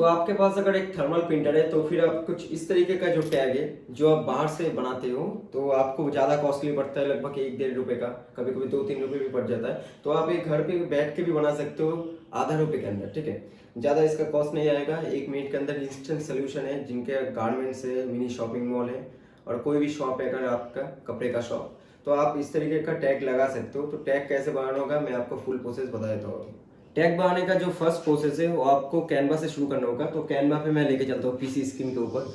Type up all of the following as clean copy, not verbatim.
तो आपके पास अगर एक थर्मल प्रिंटर है तो फिर आप कुछ इस तरीके का जो टैग है जो आप बाहर से बनाते हो तो आपको ज़्यादा कॉस्टली पड़ता है, लगभग 1-1.5 रुपये का, कभी कभी 2-3 रुपये भी पड़ जाता है। तो आप एक घर पे बैठ के भी बना सकते हो आधा रुपये के अंदर, ठीक है। ज़्यादा इसका कॉस्ट नहीं आएगा, 1 मिनट के अंदर इंस्टेंट सोल्यूशन है। जिनके गारमेंट्स है, मिनी शॉपिंग मॉल है और कोई भी शॉप है अगर आपका कपड़े का शॉप, तो आप इस तरीके का टैग लगा सकते हो। तो टैग कैसे बनाना होगा मैं आपको फुल प्रोसेस बता देता हूँ। टैग बनाने का जो फर्स्ट प्रोसेस है वो आपको कैनवा से शुरू करना होगा। तो कैनवा पे मैं लेके चलता हूँ पीसी स्क्रीन के ऊपर।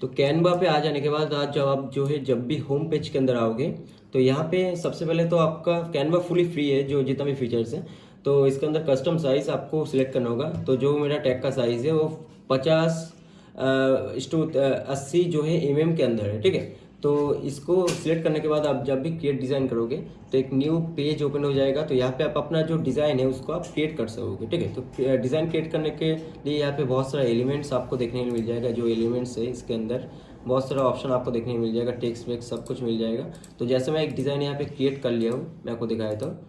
तो कैनवा पे आ जाने के बाद आज जब आप जो है जब भी होम पेज के अंदर आओगे तो यहाँ पे सबसे पहले तो आपका कैनवा फुली फ्री है, जो जितना भी फीचर्स है। तो इसके अंदर कस्टम साइज़ आपको सिलेक्ट करना होगा। तो जो मेरा टैग का साइज़ है वो 50:80 जो है के अंदर है, ठीक है। तो इसको सिलेक्ट करने के बाद आप जब भी क्रिएट डिज़ाइन करोगे तो एक न्यू पेज ओपन हो जाएगा। तो यहाँ पे आप अपना जो डिज़ाइन है उसको आप क्रिएट कर सकोगे, ठीक है। तो डिज़ाइन क्रिएट करने के लिए यहाँ पे बहुत सारे एलिमेंट्स आपको देखने को मिल जाएगा। जो एलिमेंट्स है इसके अंदर बहुत सारा ऑप्शन आपको देखने को मिल जाएगा, टेक्स्ट वेक्स्ट सब कुछ मिल जाएगा। तो जैसे मैं एक डिज़ाइन यहाँ पे क्रिएट कर लिया हूँ, मैं आपको दिखाया था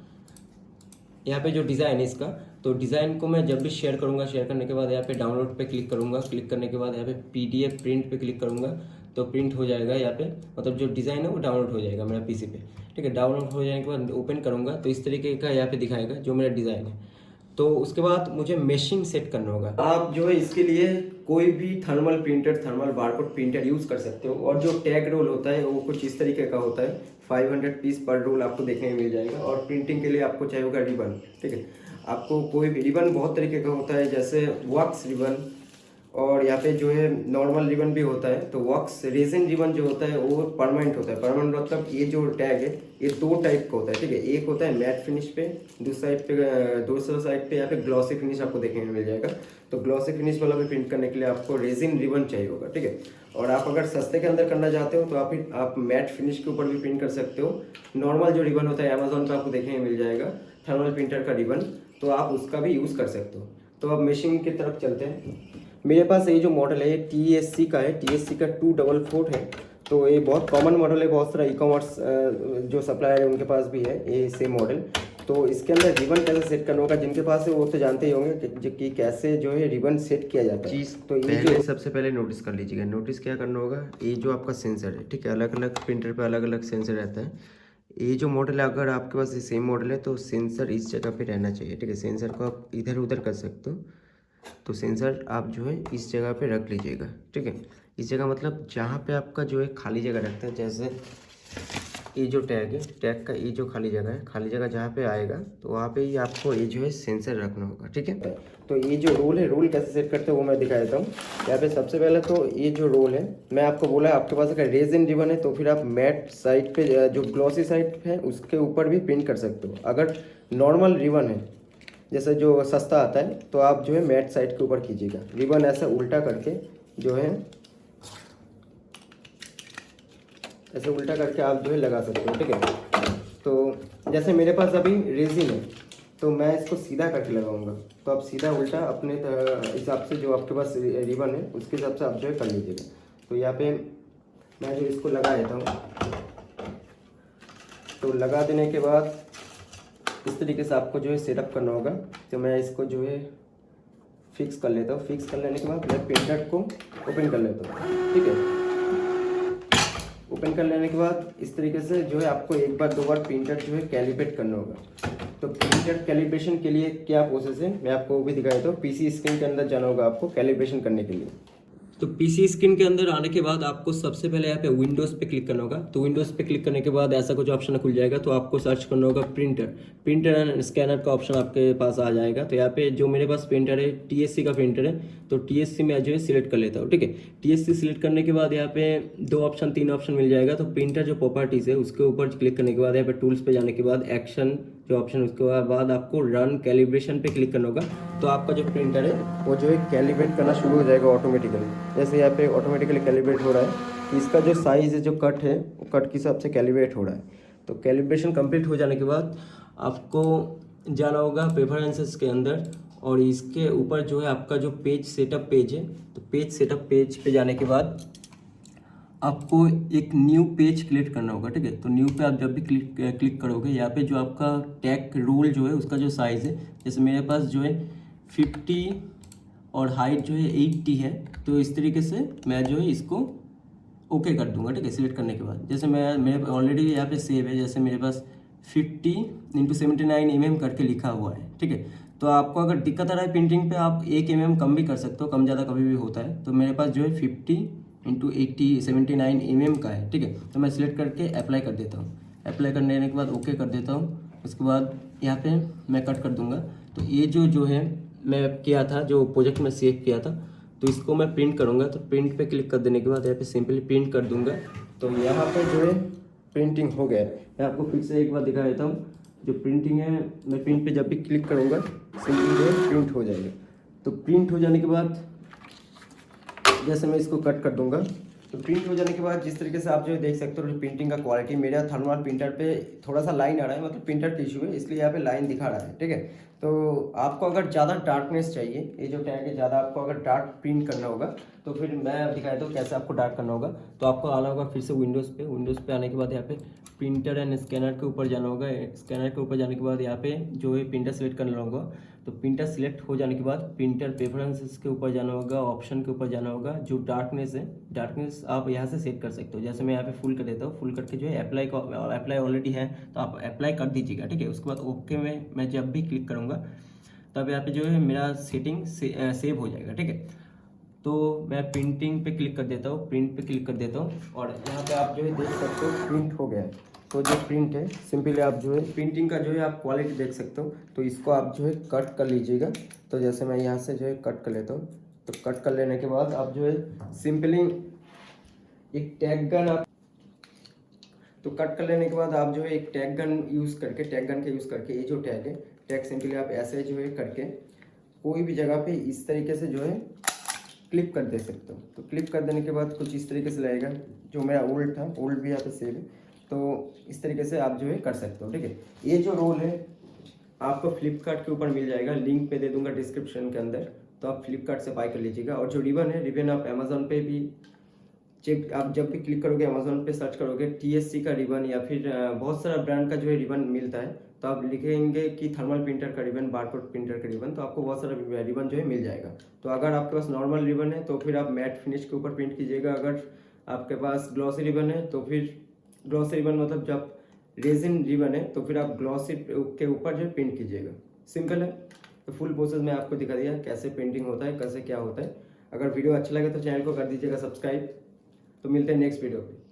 यहाँ पे जो डिज़ाइन है इसका। तो डिज़ाइन को मैं जब भी शेयर करूँगा, शेयर करने के बाद यहाँ पे डाउनलोड पे क्लिक करूँगा। क्लिक करने के बाद यहाँ पे पीडीएफ प्रिंट पे क्लिक करूँगा तो प्रिंट हो जाएगा यहाँ पे, मतलब जो डिज़ाइन है वो डाउनलोड हो जाएगा मेरा पीसी पे, ठीक है। डाउनलोड हो जाने के बाद ओपन करूँगा तो इस तरीके का यहाँ पे दिखाएगा जो मेरा डिज़ाइन है। तो उसके बाद मुझे मेशिंग सेट करना होगा। आप जो है इसके लिए कोई भी thermal printer, thermal barcode printer use कर सकते हो। और जो टैग रोल होता है वो कुछ इस तरीके का होता है, 500 पीस पर रोल आपको देखने को मिल जाएगा। और प्रिंटिंग के लिए आपको चाहिए होगा रिबन, ठीक है। आपको कोई भी रिबन बहुत तरीके का होता है, जैसे वॉक्स रिबन और यहाँ पे जो है नॉर्मल रिबन भी होता है। तो वॉक्स रेजिन रिबन जो होता है वो परमानेंट होता है। परमानेंट मतलब ये जो टैग है ये 2 टाइप का होता है, ठीक है। एक होता है मैट फिनिश पे, दूसरा साइड पे यहाँ पे ग्लॉसी फिनिश आपको देखने को मिल जाएगा। तो ग्लॉसी फिनिश वाला भी प्रिंट करने के लिए आपको रेजिन रिबन चाहिए होगा, ठीक है। और आप अगर सस्ते के अंदर करना चाहते हो तो आप मैट फिनिश के ऊपर भी प्रिंट कर सकते हो। नॉर्मल जो रिबन होता है अमेजोन पे आपको देखने को मिल जाएगा, थर्मल प्रिंटर का रिबन, तो आप उसका भी यूज़ कर सकते हो। तो अब मशीन की तरफ चलते हैं। मेरे पास ये जो मॉडल है TSC का है, TSC का 244 है। तो ये बहुत कॉमन मॉडल है, बहुत सारा ई-कॉमर्स जो सप्लायर है उनके पास भी है ये सेम मॉडल। तो इसके अंदर रिबन कैसे सेट करना होगा, जिनके पास है वो तो जानते ही होंगे कि कैसे जो है रिबन सेट किया जाता है। चीज़ तो ये जो सबसे पहले नोटिस कर लीजिएगा। नोटिस क्या करना होगा, ये जो आपका सेंसर है, ठीक है, अलग अलग प्रिंटर पर अलग अलग सेंसर रहता है। ये जो मॉडल है अगर आपके पास ये सेम मॉडल है तो सेंसर इस जगह पे रहना चाहिए, ठीक है। सेंसर को आप इधर उधर कर सकते हो। तो सेंसर आप जो है इस जगह पे रख लीजिएगा, ठीक है। इस जगह मतलब जहाँ पे आपका जो है खाली जगह रखता है, जैसे ये जो टैग है, टैग का ये जो खाली जगह है, खाली जगह जहाँ पे आएगा तो वहाँ पे ही आपको ये जो है सेंसर रखना होगा, ठीक है। तो ये जो रोल है, रोल कैसे सेट करते हैं वो मैं दिखा देता हूँ। यहाँ पे सबसे पहले तो ये जो रोल है, मैं आपको बोला आपके पास अगर रेजिन रिबन है तो फिर आप मैट साइड पे जो ग्लॉसी साइड है उसके ऊपर भी प्रिंट कर सकते हो। अगर नॉर्मल रिबन है जैसे जो सस्ता आता है तो आप जो है मैट साइड के ऊपर कीजिएगा। रिबन ऐसा उल्टा करके जो है ऐसे उल्टा करके आप जो है लगा सकते हो, ठीक है। तो जैसे मेरे पास अभी रेजिन है तो मैं इसको सीधा करके लगाऊंगा। तो आप सीधा उल्टा अपने हिसाब से जो आपके पास रिबन है उसके हिसाब से आप जो है कर लीजिएगा। तो यहाँ पे मैं जो इसको लगा देता हूँ, तो लगा देने के बाद इस तरीके से आपको जो है सेटअप करना होगा। तो मैं इसको जो है फिक्स कर लेता हूँ। फिक्स कर लेने के बाद मैं प्रिंटर को ओपन कर लेता हूँ, ठीक है। ओपन कर लेने के बाद इस तरीके से जो है आपको एक बार दो बार प्रिंटर जो है कैलिब्रेट करना होगा। तो प्रिंटर कैलिब्रेशन के लिए क्या प्रोसेस है मैं आपको वो भी दिखा देता हूँ। पीसी स्क्रीन के अंदर जाना होगा आपको कैलिब्रेशन करने के लिए। तो पीसी स्क्रीन के अंदर आने के बाद आपको सबसे पहले यहाँ पे विंडोज़ पे क्लिक करना होगा। तो विंडोज़ पे क्लिक करने के बाद ऐसा कुछ ऑप्शन खुल जाएगा। तो आपको सर्च करना होगा प्रिंटर एंड स्कैनर का ऑप्शन आपके पास आ जाएगा। तो यहाँ पे जो मेरे पास प्रिंटर है TSC का प्रिंटर है, तो TSC में जो है सिलेक्ट कर लेता हूँ, ठीक है। TSC सिलेक्ट करने के बाद यहाँ पे 3 ऑप्शन मिल जाएगा। तो प्रिंटर जो प्रॉपर्टीज़ है उसके ऊपर क्लिक करने के बाद यहाँ पे टूल्स पे जाने के बाद एक्शन जो ऑप्शन, उसके बाद आपको रन कैलिब्रेशन पे क्लिक करना होगा। तो आपका जो प्रिंटर है वो जो है कैलिब्रेट करना शुरू हो जाएगा ऑटोमेटिकली। जैसे यहाँ पे ऑटोमेटिकली कैलिब्रेट हो रहा है, इसका जो साइज़ है, जो कट है, वो कट के हिसाब से कैलिब्रेट हो रहा है। तो कैलिब्रेशन कंप्लीट हो जाने के बाद आपको जाना होगा प्रेफरेंसेस के अंदर और इसके ऊपर जो है आपका जो पेज सेटअप पेज है, तो पेज सेटअप पेज पे जाने के बाद आपको एक न्यू पेज क्रिएट करना होगा, ठीक है। तो न्यू पे आप जब भी क्लिक करोगे यहाँ पे जो आपका टैग रोल जो है उसका जो साइज़ है, जैसे मेरे पास जो है 50 और हाइट जो है 80 है। तो इस तरीके से मैं जो है इसको ओके कर दूंगा, ठीक है। सिलेक्ट करने के बाद जैसे मैं मेरे ऑलरेडी यहाँ पे सेव है, जैसे मेरे पास 50x79 mm करके लिखा हुआ है, ठीक है। तो आपको अगर दिक्कत आ रहा है प्रिंटिंग पे, आप 1 mm कम भी कर सकते हो, कम ज़्यादा कभी भी होता है। तो मेरे पास जो है 50x79 mm का है, ठीक है। तो मैं सिलेक्ट करके अप्लाई कर देता हूँ। अप्लाई करने के बाद ओके कर देता हूँ। उसके बाद यहाँ पे मैं कट कर दूंगा। तो ये जो है मैं किया था, जो प्रोजेक्ट में सेव किया था, तो इसको मैं प्रिंट करूँगा। तो प्रिंट पे क्लिक कर देने के बाद यहाँ पे सिंपली प्रिंट कर दूंगा। तो यहाँ पे जो है प्रिंटिंग हो गया है। मैं आपको फिर से एक बार दिखा देता हूँ। जो प्रिंटिंग है, मैं प्रिंट पे जब भी क्लिक करूँगा सिंपली जो है प्रिंट हो जाएगा। तो प्रिंट हो जाने के बाद जैसे मैं इसको कट कर दूंगा, तो प्रिंट हो जाने के बाद जिस तरीके से आप जो देख सकते हो जो प्रिंटिंग का क्वालिटी, मेरा थर्मल प्रिंटर पे थोड़ा सा लाइन आ रहा है, मतलब प्रिंटर का इशू है, इसलिए यहाँ पे लाइन दिखा रहा है, ठीक है। तो आपको अगर ज़्यादा डार्कनेस चाहिए, ये जो टैग है, ज़्यादा आपको अगर डार्क प्रिंट करना होगा, तो फिर मैं दिखा देता हूँ कैसे आपको डार्क करना होगा। तो आपको आना होगा फिर से विंडोज़ पे आने के बाद यहाँ पे प्रिंटर एंड स्कैनर के ऊपर जाना होगा। स्कैनर के ऊपर जाने के बाद यहाँ पे जो है प्रिंटर सेलेक्ट करना होगा। तो प्रिंटर सिलेक्ट हो जाने के बाद प्रिंटर प्रेफरेंसेस के ऊपर जाना होगा, ऑप्शन के ऊपर जाना होगा। जो डार्कनेस है, डार्कनेस आप यहाँ से सेट कर सकते हो। जैसे मैं यहाँ पे फुल कर देता हूँ। फुल करके जो है अप्लाई ऑलरेडी है, तो आप अप्लाई कर दीजिएगा, ठीक है। उसके बाद ओके में मैं जब भी क्लिक करूँगा तब यहाँ पे जो है मेरा सेटिंग सेव हो जाएगा, ठीक है। तो मैं प्रिंटिंग पे क्लिक कर देता हूँ, प्रिंट पे क्लिक कर देता हूँ, और यहाँ पे आप जो है देख सकते हो प्रिंट हो गया है। तो जो प्रिंट है, सिंपली आप जो है प्रिंटिंग का जो है आप क्वालिटी देख सकते हो। तो इसको आप जो है कट कर लीजिएगा। तो जैसे मैं यहाँ से जो है कट कर लेता हूँ। तो कट कर लेने के बाद आप जो है सिंपली एक टैग गन आप, तो कट कर लेने के बाद आप जो है एक टैग गन यूज़ करके, टैग गन का यूज़ करके, ये जो टैग है, टैग सिंपली आप ऐसे जो है करके कोई भी जगह पे इस तरीके से जो है क्लिक कर दे सकते हो। तो क्लिक कर देने के बाद कुछ इस तरीके से लगेगा। जो मेरा ओल्ड था, ओल्ड भी यहाँ पे सेव है। तो इस तरीके से आप जो है कर सकते हो, ठीक है। ये जो रोल है आपको फ्लिपकार्ट के ऊपर मिल जाएगा, लिंक पे दे दूंगा डिस्क्रिप्शन के अंदर। तो आप फ्लिपकार्ट से बाय कर लीजिएगा। और जो रिबन है, रिबन आप अमेजोन पे भी चेक, आप जब भी क्लिक करोगे अमेजोन पे सर्च करोगे TSC का रिबन, या फिर बहुत सारा ब्रांड का जो है रिबन मिलता है। तो आप लिखेंगे कि थर्मल प्रिंटर का रिबन, बारकोड प्रिंटर का रिबन, तो आपको बहुत सारा रिबन जो है मिल जाएगा। तो अगर आपके पास नॉर्मल रिबन है तो फिर आप मैट फिनिश के ऊपर प्रिंट कीजिएगा। अगर आपके पास ग्लॉसी रिबन है तो फिर ग्लॉसी रिबन, मतलब जब रेजिन रिबन है तो फिर आप ग्लॉसी के ऊपर जो है प्रिंट कीजिएगा। सिंपल है। तो फुल प्रोसेस में आपको दिखा दिया कैसे प्रिंटिंग होता है, कैसे क्या होता है। अगर वीडियो अच्छा लगे तो चैनल को कर दीजिएगा सब्सक्राइब। तो मिलते हैं नेक्स्ट वीडियो पे।